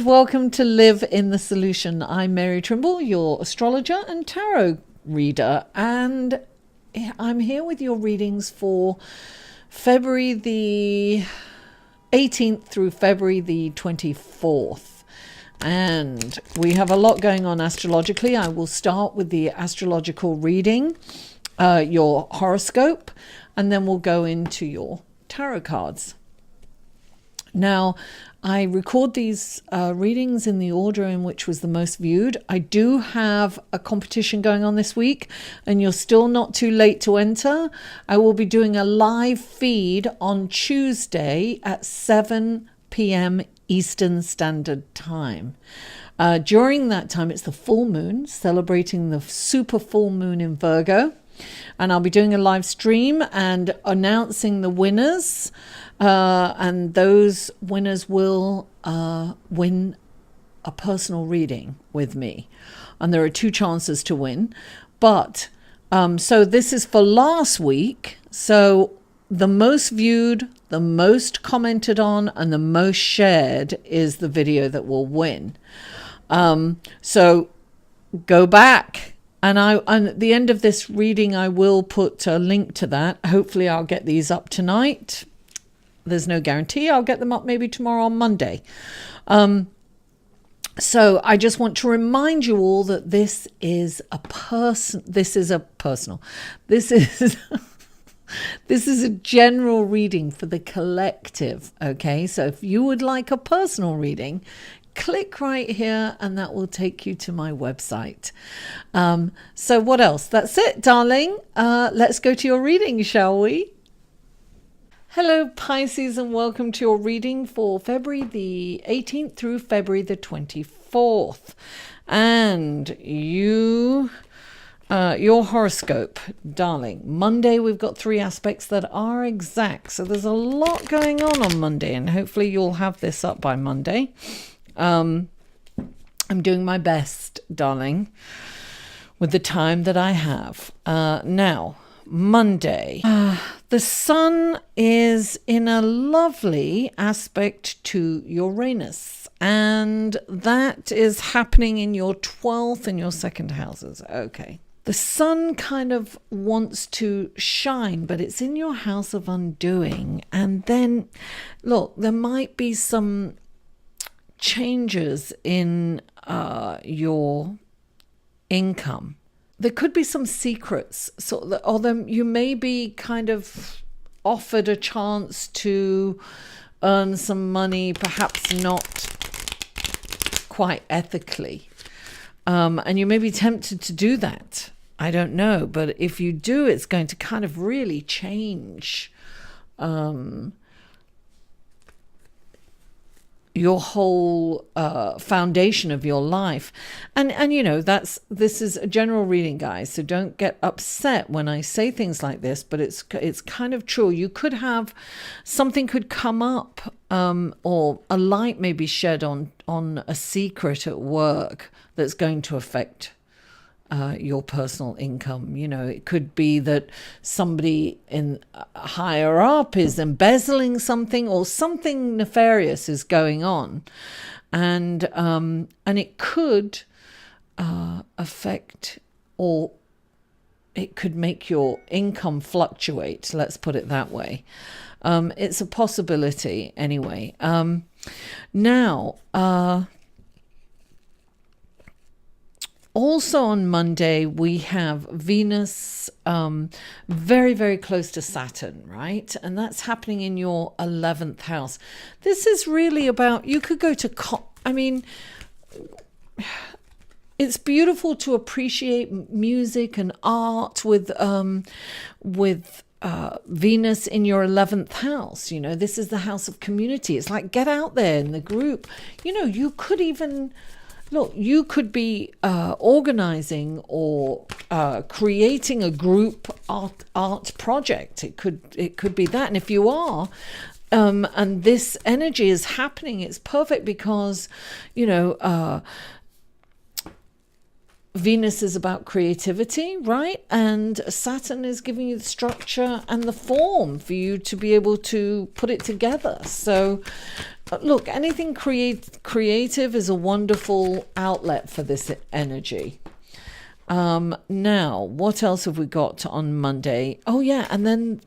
welcome to Live in the Solution. I'm Mary Trimble, your astrologer and tarot reader, and I'm here with your readings for February the 18th through February the 24th. And we have a lot going on astrologically. I will start with the astrological reading, your horoscope, and then we'll go into your tarot cards. Now, I record these readings in the order in which was the most viewed. I do have a competition going on this week, and you're still not too late to enter. I will be doing a live feed on Tuesday at 7 p.m. Eastern Standard Time. During that time, it's the full moon, celebrating the super full moon in Virgo. And I'll be doing a live stream and announcing the winners. And those winners will win a personal reading with me. And there are 2 chances to win. But so this is for last week. So the most viewed, the most commented on, and the most shared is the video that will win. So go back. And at the end of this reading, I will put a link to that. Hopefully I'll get these up tonight. There's no guarantee. I'll get them up maybe tomorrow on Monday. So I just want to remind you all that this is a general reading for the collective. Okay, so if you would like a personal reading, click right here and that will take you to my website. So what else? That's it, darling. Let's go to your reading, shall we? Hello, Pisces, and welcome to your reading for February the 18th through February the 24th. And your horoscope, darling. Monday, we've got 3 aspects that are exact. So there's a lot going on Monday, and hopefully you'll have this up by Monday. I'm doing my best, darling, with the time that I have. Now, Monday. The sun is in a lovely aspect to Uranus, and that is happening in your 12th and your 2nd houses. Okay. The sun kind of wants to shine, but it's in your house of undoing. And then, look, there might be some changes in your income. There could be some secrets, or you may be kind of offered a chance to earn some money, perhaps not quite ethically. And you may be tempted to do that. I don't know. But if you do, it's going to kind of really change your whole foundation of your life. And you know, this is a general reading, guys, so don't get upset when I say things like this, but it's kind of true. You could have something could come up, or a light may be shed on a secret at work that's going to affect your personal income. You know, it could be that somebody in higher up is embezzling something, or something nefarious is going on, and it could affect, or it could make your income fluctuate. Let's put it that way. It's a possibility anyway. Now. Also on Monday, we have Venus very, very close to Saturn, right? And that's happening in your 11th house. This is really about, you could go to, it's beautiful to appreciate music and art with Venus in your 11th house. You know, this is the house of community. It's like, get out there in the group. You know, you could even... Look, you could be organizing or creating a group art project. It could be that. And if you are, and this energy is happening, it's perfect because, you know, Venus is about creativity, right? And Saturn is giving you the structure and the form for you to be able to put it together. So look, anything creative is a wonderful outlet for this energy. Now, what else have we got on Monday? Oh yeah, and then,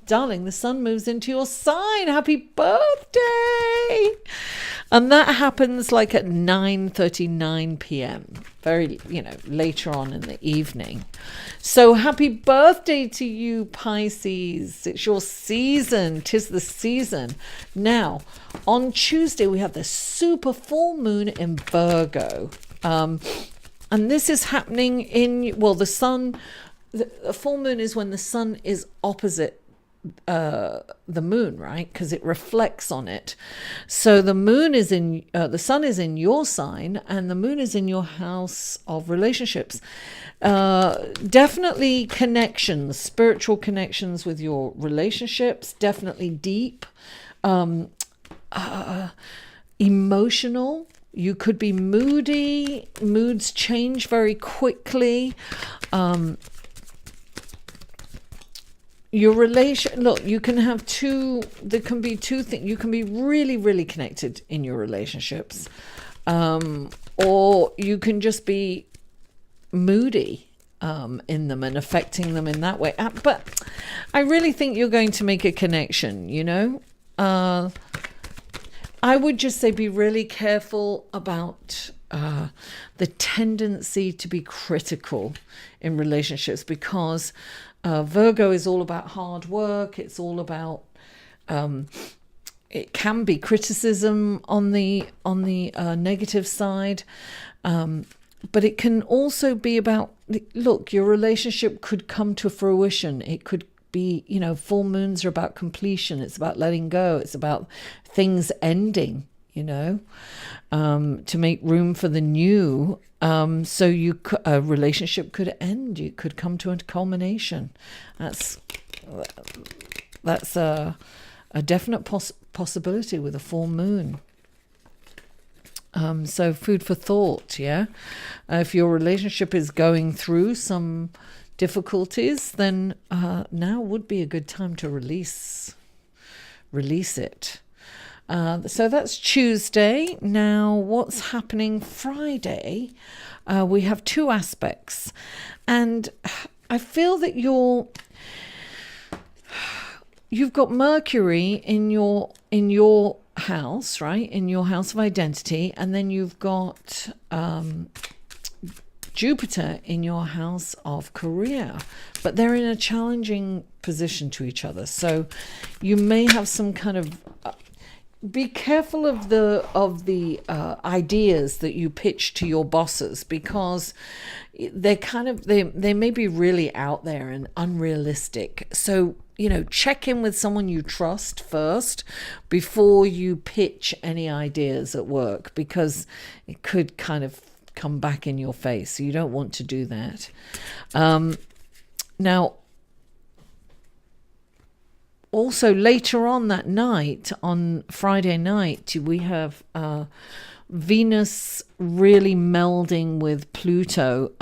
darling, the sun moves into your sign. Happy birthday! And that happens like at 9:39 p.m. Very, later on in the evening. So happy birthday to you, Pisces. It's your season. 'Tis the season. Now, on Tuesday, we have the super full moon in Virgo. And this is happening the sun, the full moon is when the sun is opposite the moon, right? Because it reflects on it. So the moon is the sun is in your sign, and the moon is in your house of relationships. Definitely connections, spiritual connections with your relationships, definitely deep, emotional. You could be moody. Moods change very quickly. Your relation, look, you can have there can be two things. You can be really, really connected in your relationships, or you can just be moody in them and affecting them in that way. But I really think you're going to make a connection, I would just say be really careful about the tendency to be critical in relationships, because Virgo is all about hard work. It's all about it can be criticism on the negative side, but it can also be about, look, your relationship could come to fruition. It could be, full moons are about completion. It's about letting go. It's about things ending, to make room for the new. So a relationship could end. You could come to a culmination. That's a definite possibility with a full moon. So food for thought, yeah. If your relationship is going through some difficulties, then now would be a good time to release it. So that's Tuesday. Now, what's happening Friday? We have two aspects, and I feel that you've got Mercury in your house, right? In your house of identity, and then you've got Jupiter in your house of career, but they're in a challenging position to each other. So you may have some kind of be careful of the ideas that you pitch to your bosses, because they may be really out there and unrealistic. So check in with someone you trust first before you pitch any ideas at work, because it could kind of come back in your face. So you don't want to do that. Now, also later on that night, on Friday night, we have Venus really melding with Pluto.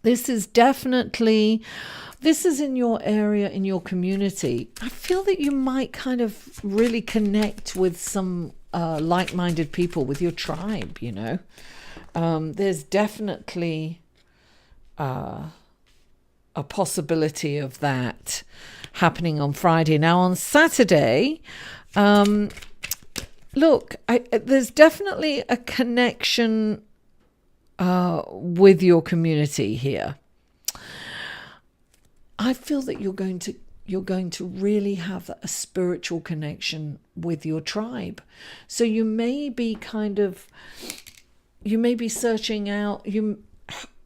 This is in your area, in your community. I feel that you might kind of really connect with some like-minded people, with your tribe, There's definitely a possibility of that happening on Friday. Now on Saturday, look, there's definitely a connection with your community here. I feel that you're going to really have a spiritual connection with your tribe. So you may be searching out,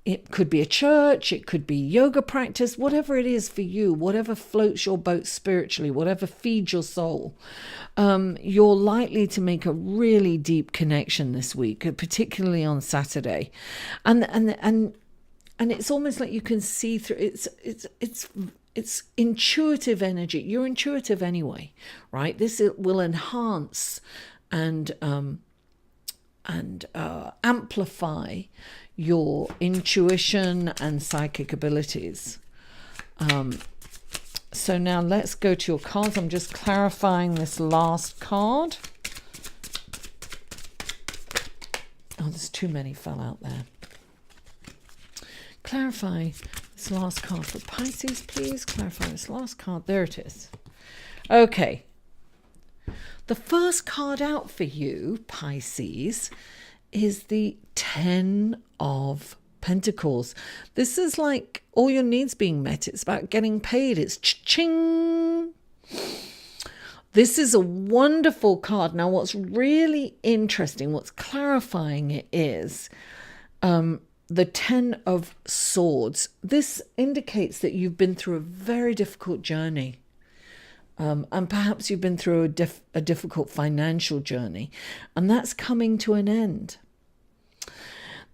it could be a church, it could be yoga practice, whatever it is for you, whatever floats your boat spiritually, whatever feeds your soul. You're likely to make a really deep connection this week, particularly on Saturday. And it's almost like you can see through it's intuitive energy. You're intuitive anyway, right? This will enhance and amplify your intuition and psychic abilities. So now let's go to your cards. I'm just clarifying this last card. Oh, there's too many fell out there. Clarify this last card for Pisces, please. Clarify this last card. There it is. Okay. The first card out for you, Pisces, is the 10 of Pentacles. This is like all your needs being met. It's about getting paid. It's ching. This is a wonderful card. Now, what's really interesting, what's clarifying it is the 10 of Swords. This indicates that you've been through a very difficult journey. And perhaps you've been through a difficult financial journey. And that's coming to an end.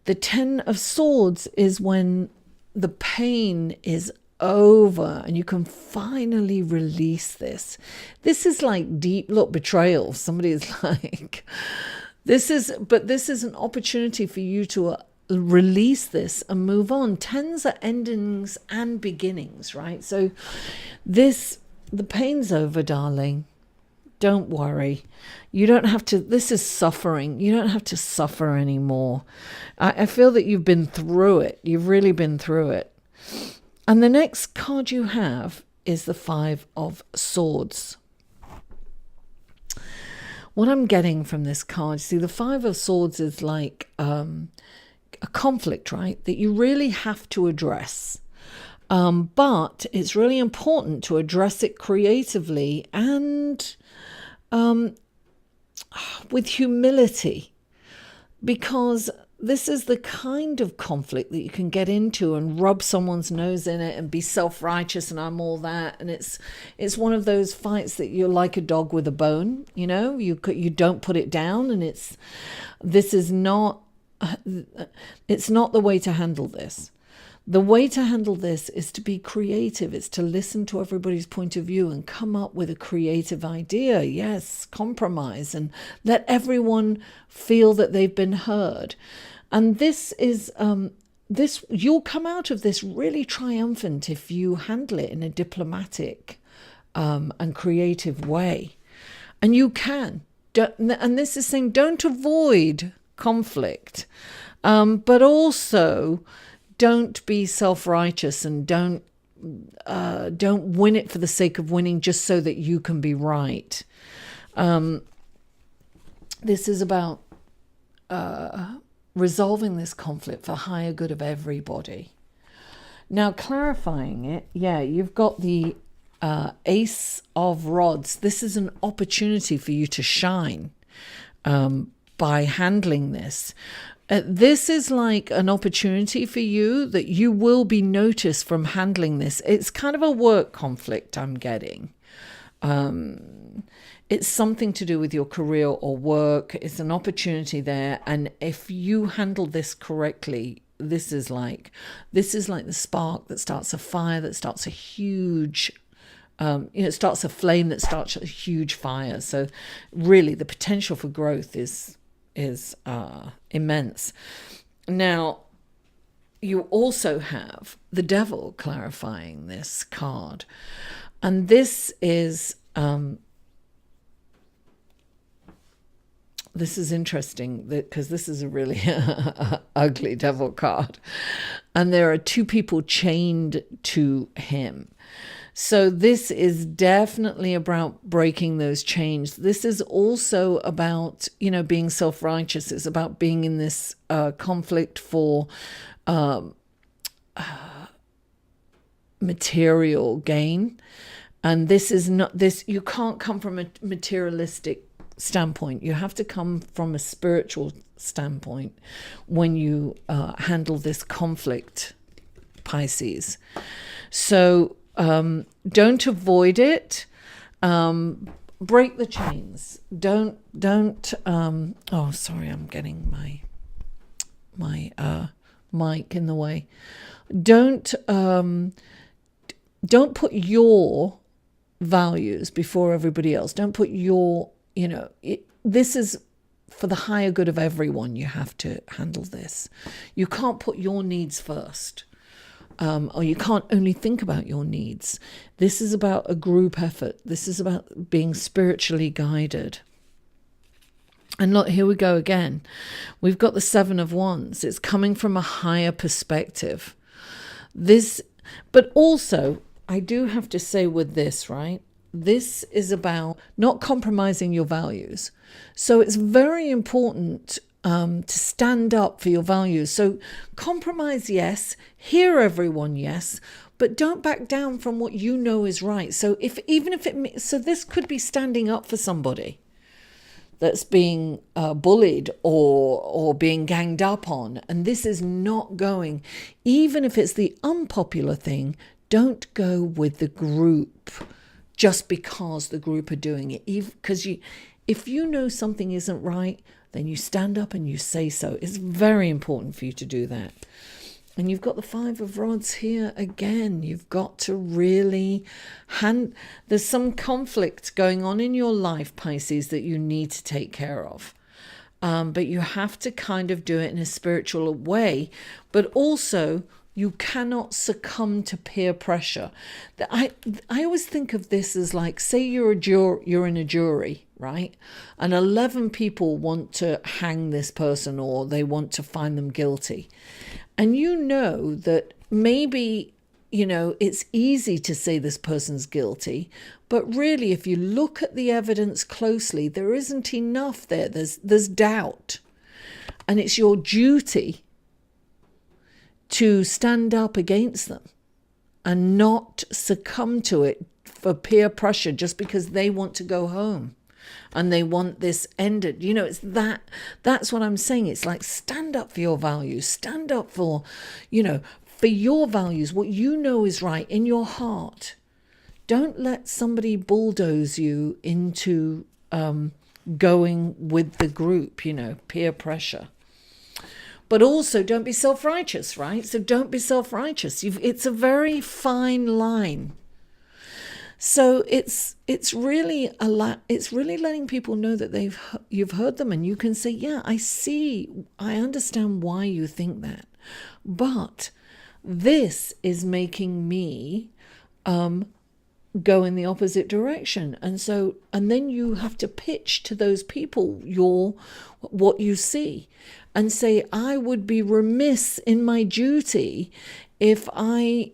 The 10 of Swords is when the pain is over and you can finally release this. This is like deep betrayal. Somebody is like, this is an opportunity for you to release this and move on. 10s are endings and beginnings, right? So the pain's over, darling. Don't worry. You don't have to, this is suffering. You don't have to suffer anymore. I feel that you've been through it. You've really been through it. And the next card you have is the 5 of Swords. What I'm getting from this card, see, the 5 of Swords is like a conflict, right? That you really have to address. But it's really important to address it creatively and with humility, because this is the kind of conflict that you can get into and rub someone's nose in it and be self-righteous and I'm all that. And it's one of those fights that you're like a dog with a bone, you know, you don't put it down, and it's not the way to handle this. The way to handle this is to be creative. It's to listen to everybody's point of view and come up with a creative idea. Yes, compromise and let everyone feel that they've been heard. And this is you'll come out of this really triumphant if you handle it in a diplomatic and creative way. And you can. And this is saying don't avoid conflict, but also don't be self-righteous and don't win it for the sake of winning just so that you can be right. This is about resolving this conflict for the higher good of everybody. Now, clarifying it, you've got the Ace of Rods. This is an opportunity for you to shine by handling this. This is like an opportunity for you that you will be noticed from handling this. It's kind of a work conflict I'm getting. It's something to do with your career or work. It's an opportunity there. And if you handle this correctly, this is like the spark that starts a fire, that starts a huge it starts a flame that starts a huge fire. So really the potential for growth is immense. Now, you also have the Devil clarifying this card. And this is interesting because this is a really ugly Devil card. And there are 2 people chained to him. So this is definitely about breaking those chains. This is also about, being self-righteous. It's about being in this conflict for material gain. And this is not this. You can't come from a materialistic standpoint. You have to come from a spiritual standpoint when you handle this conflict, Pisces. So don't avoid it. Break the chains. Don't oh, sorry, I'm getting my mic in the way. Don't put your values before everybody else. Don't put your, this is for the higher good of everyone, you have to handle this. You can't put your needs first. Or you can't only think about your needs. This is about a group effort. This is about being spiritually guided. And look, here we go again. We've got the Seven of Wands. It's coming from a higher perspective. But also, I do have to say with this, right? This is about not compromising your values. So it's very important to stand up for your values. So compromise, yes. Hear everyone, yes. But don't back down from what you know is right. So so this could be standing up for somebody that's being bullied or being ganged up on. And this is not going, even if it's the unpopular thing, don't go with the group just because the group are doing it. Because if you know something isn't right, then you stand up and you say so. It's very important for you to do that. And you've got the Five of Rods here again. You've got to really there's some conflict going on in your life, Pisces, that you need to take care of. But you have to kind of do it in a spiritual way. But also, you cannot succumb to peer pressure. I always think of this as like, say you're in a jury, right? And 11 people want to hang this person or they want to find them guilty. And you know that maybe, it's easy to say this person's guilty, but really if you look at the evidence closely, there isn't enough there. There's doubt. And it's your duty to stand up against them and not succumb to it for peer pressure just because they want to go home and they want this ended. It's that's what I'm saying. It's like, stand up for your values, stand up for your values, what you know is right in your heart. Don't let somebody bulldoze you into going with the group, peer pressure. But also don't be self-righteous, right? So don't be self-righteous. It's a very fine line. So it's really letting people know that you've heard them, and you can say, yeah, I understand why you think that, but this is making me go in the opposite direction. And then you have to pitch to those people what you see and say, I would be remiss in my duty if I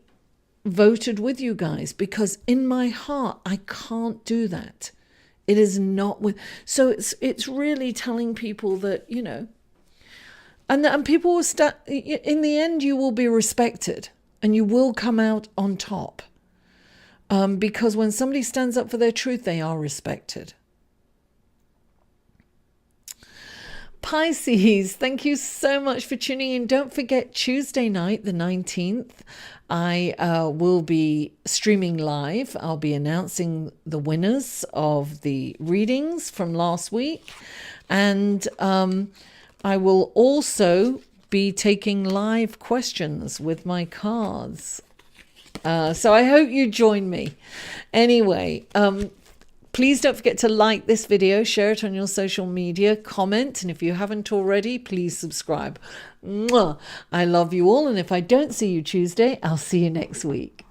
voted with you guys, because in my heart I can't do that. It is not with. So it's really telling people that, and people will in the end, you will be respected and you will come out on top. Because when somebody stands up for their truth, they are respected. Pisces, thank you so much for tuning in. Don't forget, Tuesday night, the 19th, I will be streaming live. I'll be announcing the winners of the readings from last week. And I will also be taking live questions with my cards. So I hope you join me. Anyway, please don't forget to like this video, share it on your social media, comment, and if you haven't already, please subscribe. Mwah! I love you all, and if I don't see you Tuesday, I'll see you next week.